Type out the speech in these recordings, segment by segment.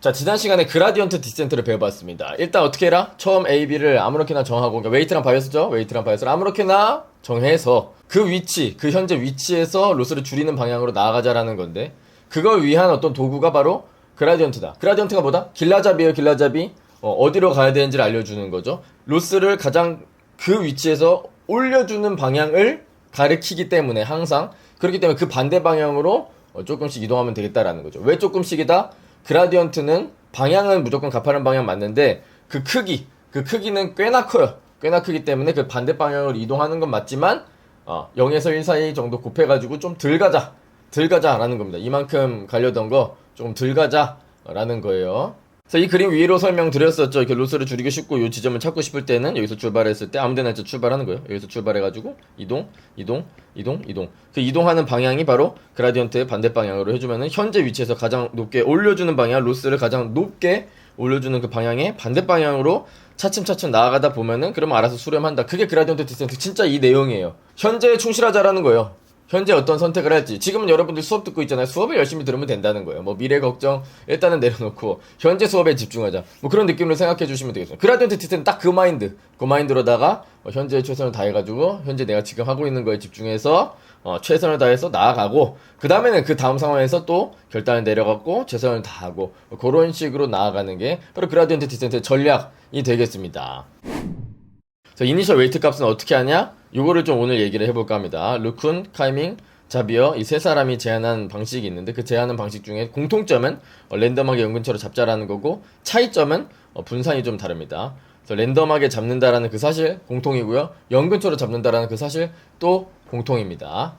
자, 지난 시간에 그라디언트 디센트를 배워봤습니다. 일단 어떻게 해라? 처음 A, B를 아무렇게나 정하고, 그러니까 웨이트랑 바이어스죠? 웨이트랑 바이어스를 아무렇게나 정해서 그 위치, 그 현재 위치에서 로스를 줄이는 방향으로 나아가자라는 건데, 그걸 위한 어떤 도구가 바로 그라디언트다. 그라디언트가 뭐다? 길라잡이에요, 길라잡이. 어디로 가야 되는지를 알려주는 거죠. 로스를 가장 그 위치에서 올려주는 방향을 가리키기 때문에 항상, 그렇기 때문에 그 반대 방향으로 조금씩 이동하면 되겠다라는 거죠. 왜 조금씩이다? 그라디언트는 방향은 무조건 가파른 방향 맞는데 그 크기는 꽤나 커요. 꽤나 크기 때문에 그 반대 방향으로 이동하는 건 맞지만 0에서 1 사이 정도 곱해가지고 좀 덜 가자라는 겁니다. 이만큼 가려던 거 조금 덜 가자라는 거예요. 그래서 이 그림 위로 설명드렸었죠. 이렇게 로스를 줄이기 쉽고 이 지점을 찾고 싶을 때는 여기서 출발했을 때 아무데나 출발하는 거예요. 여기서 출발해가지고 이동. 그 이동하는 방향이 바로 그라디언트의 반대 방향으로 해주면은 현재 위치에서 가장 높게 올려주는 방향, 로스를 가장 높게 올려주는 그 방향의 반대 방향으로 차츰차츰 나아가다 보면은 그러면 알아서 수렴한다. 그게 그라디언트 디센트 진짜 이 내용이에요. 현재에 충실하자라는 거예요. 현재 어떤 선택을 할지. 지금은 여러분들 수업 듣고 있잖아요. 수업을 열심히 들으면 된다는 거예요. 뭐 미래 걱정 일단은 내려놓고 현재 수업에 집중하자. 뭐 그런 느낌으로 생각해 주시면 되겠습니다. 그라디언트 디센트는 딱 그 마인드로다가 현재에 최선을 다해가지고 현재 내가 지금 하고 있는 거에 집중해서 최선을 다해서 나아가고 그 다음에는 그 다음 상황에서 또 결단을 내려갖고 최선을 다하고 그런 식으로 나아가는 게 바로 그라디언트 디센트의 전략이 되겠습니다. 이니셜 웨이트 값은 어떻게 하냐? 요거를 좀 오늘 얘기를 해볼까 합니다. 루쿤, 카이밍, 자비어 이 세 사람이 제안한 방식이 있는데 그 제안한 방식 중에 공통점은 랜덤하게 연근처로 잡자라는 거고 차이점은 분산이 좀 다릅니다. 그래서 랜덤하게 잡는다라는 그 사실 공통이고요. 연근처로 잡는다라는 그 사실 또 공통입니다.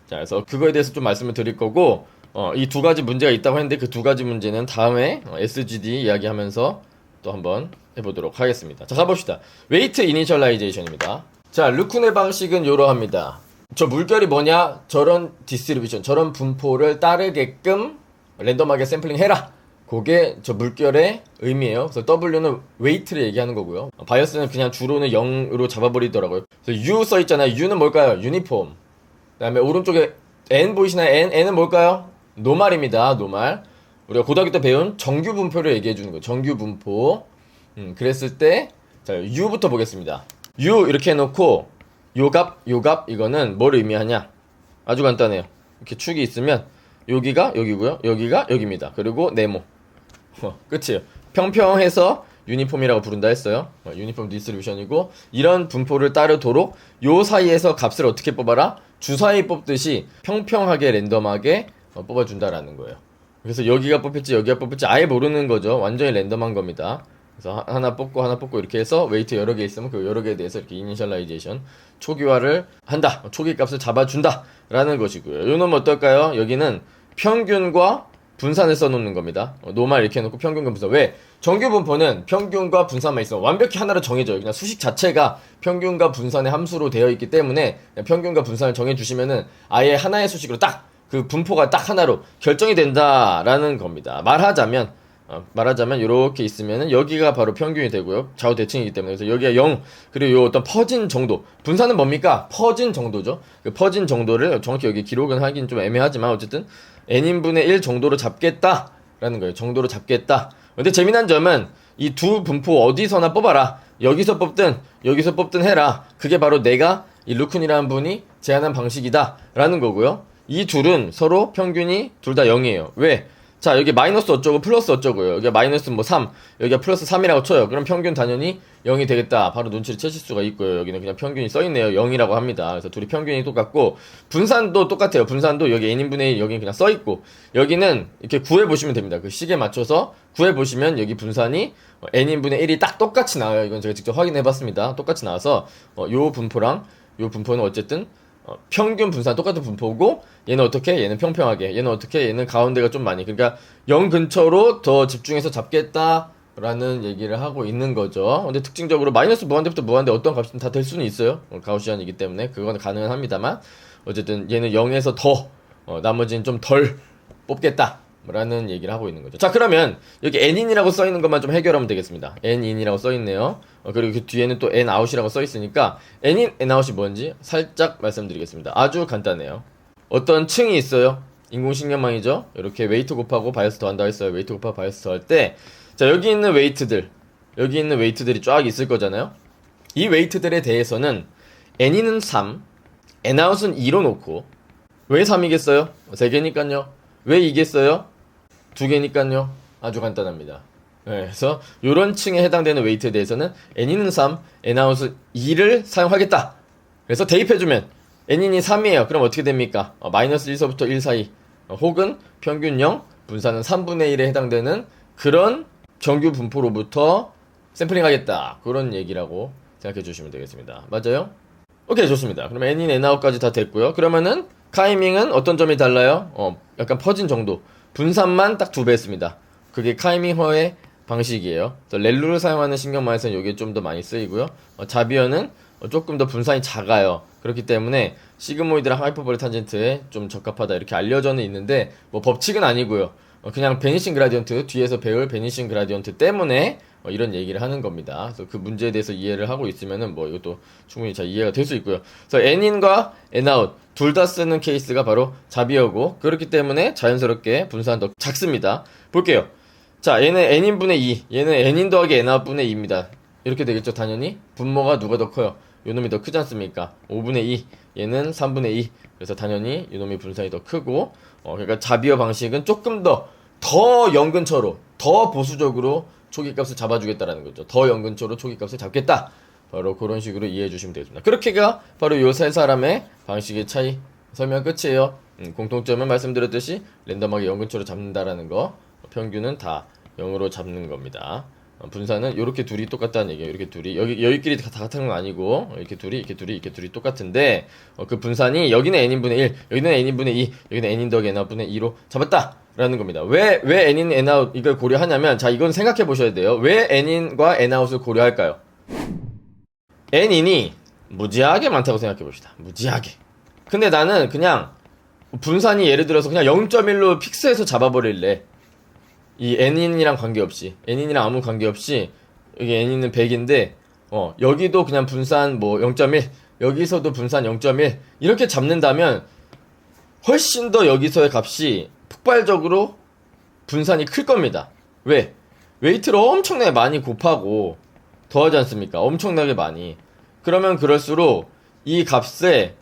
자, 그래서 그거에 대해서 좀 말씀을 드릴 거고 이 두 가지 문제가 있다고 했는데 그 두 가지 문제는 다음에 SGD 이야기하면서 또 한번 해보도록 하겠습니다. 자, 가봅시다. 웨이트 이니셜라이제이션입니다. 자, 루쿤의 방식은 요러합니다. 저 물결이 뭐냐? 저런 디스트리뷰션, 저런 분포를 따르게끔 랜덤하게 샘플링 해라. 그게 저 물결의 의미예요. 그래서 W는 웨이트를 얘기하는 거고요. 바이어스는 그냥 주로는 0으로 잡아버리더라고요. 그래서 U 써있잖아요. U는 뭘까요? 유니폼. 그 다음에 오른쪽에 N 보이시나요? N은 뭘까요? 노말입니다. 노말. 우리가 고등학교 때 배운 정규 분포를 얘기해주는 거예요. 정규 분포. 그랬을 때, 자, U부터 보겠습니다. U 이렇게 해놓고, 요 값, 이거는 뭘 의미하냐? 아주 간단해요. 이렇게 축이 있으면, 여기가 여기고요. 여기가 여기입니다. 그리고 네모. 끝이에요. 평평해서 유니폼이라고 부른다 했어요. 유니폼 디스트리뷰션이고, 이런 분포를 따르도록, 요 사이에서 값을 어떻게 뽑아라? 주사위 뽑듯이 평평하게 랜덤하게 뽑아준다라는 거예요. 그래서 여기가 뽑힐지 아예 모르는 거죠. 완전히 랜덤한 겁니다. 그래서 하나 뽑고 이렇게 해서 웨이트 여러 개 있으면 그 여러 개에 대해서 이렇게 이니셜라이제이션 초기화를 한다. 초기 값을 잡아준다 라는 것이고요. 요놈 어떨까요? 여기는 평균과 분산을 써놓는 겁니다. 노말 이렇게 해놓고 평균과 분산. 왜? 정규 분포는 평균과 분산만 있어. 완벽히 하나로 정해져요. 그냥 수식 자체가 평균과 분산의 함수로 되어 있기 때문에 평균과 분산을 정해주시면은 아예 하나의 수식으로 딱 그 분포가 딱 하나로 결정이 된다라는 겁니다. 말하자면 이렇게 있으면은 여기가 바로 평균이 되고요. 좌우 대칭이기 때문에. 그래서 여기가 0, 그리고 요 어떤 퍼진 정도. 분산은 뭡니까? 퍼진 정도죠. 그 퍼진 정도를 정확히 여기 기록은 하긴 좀 애매하지만 어쨌든 n인분의 1 정도로 잡겠다라는 거예요. 정도로 잡겠다. 근데 재미난 점은 이 두 분포 어디서나 뽑아라. 여기서 뽑든 해라. 그게 바로 내가 이 루쿤이라는 분이 제안한 방식이다라는 거고요. 이 둘은 서로 평균이 둘 다 0이에요. 왜? 자, 여기 마이너스 어쩌고 플러스 어쩌고요. 여기가 마이너스 뭐 3, 여기가 플러스 3이라고 쳐요. 그럼 평균 당연히 0이 되겠다. 바로 눈치를 채실 수가 있고요. 여기는 그냥 평균이 써있네요. 0이라고 합니다. 그래서 둘이 평균이 똑같고, 분산도 똑같아요. 분산도 여기 n인분의 1, 여기는 그냥 써있고, 여기는 이렇게 구해보시면 됩니다. 그 식에 맞춰서 구해보시면 여기 분산이 n인분의 1이 딱 똑같이 나와요. 이건 제가 직접 확인해봤습니다. 똑같이 나와서, 요 분포랑 요 분포는 어쨌든 평균 분산 똑같은 분포고 얘는 어떻게? 얘는 평평하게 얘는 어떻게? 얘는 가운데가 좀 많이 그러니까 0 근처로 더 집중해서 잡겠다라는 얘기를 하고 있는 거죠. 근데 특징적으로 마이너스 무한대부터 무한대 어떤 값이든 다 될 수는 있어요. 가우시안이기 때문에 그건 가능은 합니다만 어쨌든 얘는 0에서 더 나머지는 좀 덜 뽑겠다 라는 얘기를 하고 있는 거죠. 자, 그러면 여기 n인이라고 써있는 것만 좀 해결하면 되겠습니다. n인이라고 써있네요. 그리고 그 뒤에는 또 nout이라고 써있으니까 n인, nout이 뭔지 살짝 말씀드리겠습니다. 아주 간단해요. 어떤 층이 있어요. 인공신경망이죠. 이렇게 웨이트 곱하고 바이어스 더한다 했어요. 웨이트 곱하고 바이어스 더할 때, 자, 여기 있는 웨이트들이 쫙 있을 거잖아요. 이 웨이트들에 대해서는 N이는 3, Nout은 2로 놓고, 왜 3이겠어요? 3개니까요. 왜 2겠어요? 2개니까요. 아주 간단합니다. 네, 그래서 이런 층에 해당되는 웨이트에 대해서는 N이는 3, Nout은 2를 사용하겠다. 그래서 대입해주면 N인이 3이에요. 그럼 어떻게 됩니까? 마이너스 1서부터 1 사이, 혹은 평균 0, 분산은 3분의 1에 해당되는 그런 정규 분포로부터 샘플링 하겠다. 그런 얘기라고 생각해 주시면 되겠습니다. 맞아요? 오케이, 좋습니다. 그러면 N인, Nout까지 다 됐고요. 그러면은 카이밍은 어떤 점이 달라요? 약간 퍼진 정도. 분산만 딱 2배 했습니다. 그게 카이밍허의 방식이에요. 그래서 렐루를 사용하는 신경망에서는 이게 좀 더 많이 쓰이고요. 자비어는 조금 더 분산이 작아요. 그렇기 때문에 시그모이드랑 하이퍼볼릭 탄젠트에 좀 적합하다 이렇게 알려져는 있는데 뭐 법칙은 아니고요. 그냥 베니싱 그라디언트, 뒤에서 배울 베니싱 그라디언트 때문에 이런 얘기를 하는 겁니다. 그래서 그 문제에 대해서 이해를 하고 있으면은 뭐 이것도 충분히 잘 이해가 될 수 있고요. 그래서 N인과 Nout 둘 다 쓰는 케이스가 바로 자비어고, 그렇기 때문에 자연스럽게 분산은 더 작습니다. 볼게요. 자, 얘는 N인분의 2, 얘는 N인 더하기 Nout분의 2입니다. 이렇게 되겠죠, 당연히. 분모가 누가 더 커요? 요놈이 더 크지 않습니까? 5분의 2, 얘는 3분의 2. 그래서 당연히 요놈이 분산이 더 크고, 그러니까 자비어 방식은 조금 더 연근처로, 더 보수적으로 초기값을 잡아주겠다라는 거죠. 더 연근처로 초기값을 잡겠다. 바로 그런 식으로 이해해 주시면 되겠습니다. 그렇게가 바로 요 세 사람의 방식의 차이, 설명 끝이에요. 공통점은 말씀드렸듯이 랜덤하게 연근처로 잡는다라는 거, 평균은 다 0으로 잡는 겁니다. 분산은 이렇게 둘이 똑같다는 얘기예요. 이렇게 둘이 여기끼리 다 같은 건 아니고 이렇게 둘이 똑같은데, 그 분산이 여기는 n인분의 1, 여기는 n인분의 2, 여기는 n인 더하기 n분의 2로 잡았다라는 겁니다. 왜 n인 nout 이걸 고려하냐면, 자, 이건 생각해 보셔야 돼요. 왜 n인과 nout을 고려할까요? n인이 무지하게 많다고 생각해 봅시다. 무지하게. 근데 나는 그냥 분산이 예를 들어서 그냥 0.1로 픽스해서 잡아버릴래. 이 n인이랑 관계없이, n인이랑 아무 관계없이, 여기 n인은 100인데 여기도 그냥 분산 뭐 0.1, 여기서도 분산 0.1 이렇게 잡는다면 훨씬 더 여기서의 값이 폭발적으로 분산이 클 겁니다. 왜? 웨이트를 엄청나게 많이 곱하고 더하지 않습니까? 엄청나게 많이. 그러면 그럴수록 이 값에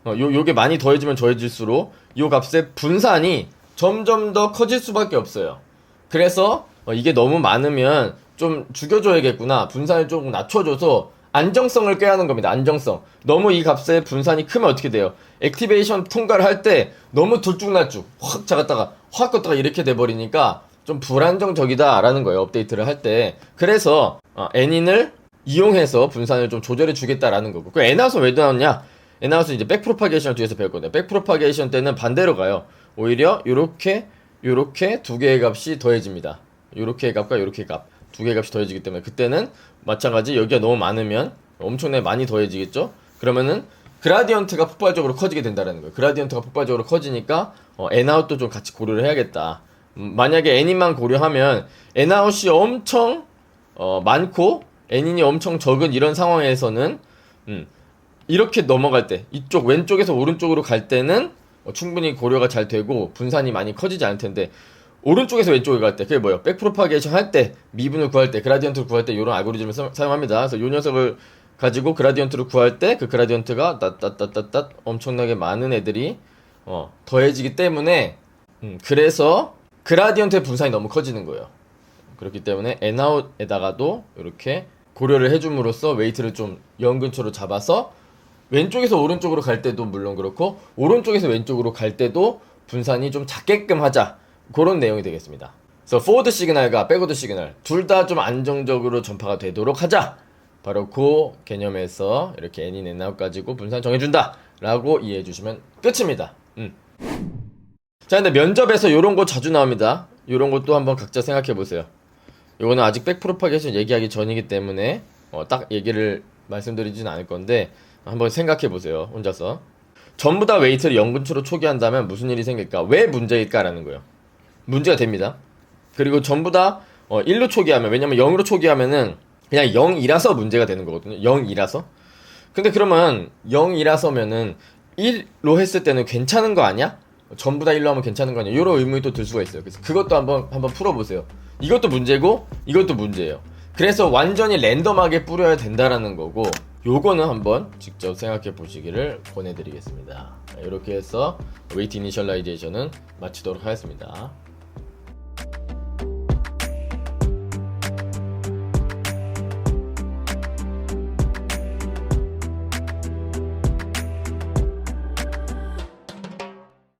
요게 많이 더해질수록 요 값의 분산이 점점 더 커질 수밖에 없어요. 그래서 이게 너무 많으면 좀 죽여줘야겠구나, 분산을 조금 낮춰줘서 안정성을 꾀하는 겁니다. 안정성. 너무 이 값의 분산이 크면 어떻게 돼요? 액티베이션 통과를 할 때 너무 들쭉날쭉 확 작았다가 확 컸다가 이렇게 돼버리니까 좀 불안정적이다 라는 거예요, 업데이트를 할 때. 그래서 n인을 이용해서 분산을 좀 조절해 주겠다라는 거고, 그 n아웃은 왜 나왔냐? n아웃은 이제 백프로파게이션을 뒤에서 배울 건데, 백프로파게이션 때는 반대로 가요. 오히려 요렇게 두 개의 값이 더해집니다. 요렇게의 값과 요렇게의 값, 두 개의 값이 더해지기 때문에 그때는 마찬가지, 여기가 너무 많으면 엄청나게 많이 더해지겠죠? 그러면은 그라디언트가 폭발적으로 커지게 된다는 거예요. 그라디언트가 폭발적으로 커지니까 n아웃도 좀 같이 고려를 해야겠다. 만약에 n인만 고려하면 n아웃이 엄청 많고 n인이 엄청 적은 이런 상황에서는 이렇게 넘어갈 때, 이쪽 왼쪽에서 오른쪽으로 갈 때는 충분히 고려가 잘 되고 분산이 많이 커지지 않을 텐데, 오른쪽에서 왼쪽에 갈 때, 그게 뭐예요? 백프로파게이션 할 때, 미분을 구할 때, 그라디언트를 구할 때 이런 알고리즘을 사용합니다. 그래서 이 녀석을 가지고 그라디언트를 구할 때 그 그라디언트가 따따따따따 엄청나게 많은 애들이 더해지기 때문에 그래서 그라디언트의 분산이 너무 커지는 거예요. 그렇기 때문에 n아웃에다가도 이렇게 고려를 해줌으로써 웨이트를 좀 연근처로 잡아서 왼쪽에서 오른쪽으로 갈 때도 물론 그렇고, 오른쪽에서 왼쪽으로 갈 때도 분산이 좀 작게끔 하자, 그런 내용이 되겠습니다. 그래서 포워드 시그널과 백워드 시그널 둘 다 좀 안정적으로 전파가 되도록 하자, 바로 그 개념에서 이렇게 n인 n아웃 가지고 분산 정해준다 라고 이해해 주시면 끝입니다. 자, 근데 면접에서 요런 거 자주 나옵니다. 요런 것도 한번 각자 생각해 보세요. 요거는 아직 백프로파게이션 얘기하기 전이기 때문에 딱 얘기를 말씀드리진 않을 건데, 한번 생각해 보세요, 혼자서. 전부 다 웨이트를 0근처로 초기한다면 무슨 일이 생길까? 왜 문제일까라는 거예요. 문제가 됩니다. 그리고 전부 다 1로 초기하면, 왜냐면 0으로 초기하면은 그냥 0이라서 문제가 되는 거거든요. 0이라서. 근데 그러면 0이라서면은 1로 했을 때는 괜찮은 거 아니야? 전부 다 1로 하면 괜찮은 거 아니야? 이런 의문이 또 들 수가 있어요. 그래서 그것도 한번 풀어보세요. 이것도 문제고 이것도 문제예요. 그래서 완전히 랜덤하게 뿌려야 된다라는 거고, 요거는 한번 직접 생각해 보시기를 권해드리겠습니다. 이렇게 해서 웨이트 이니셜라이제이션은 마치도록 하겠습니다.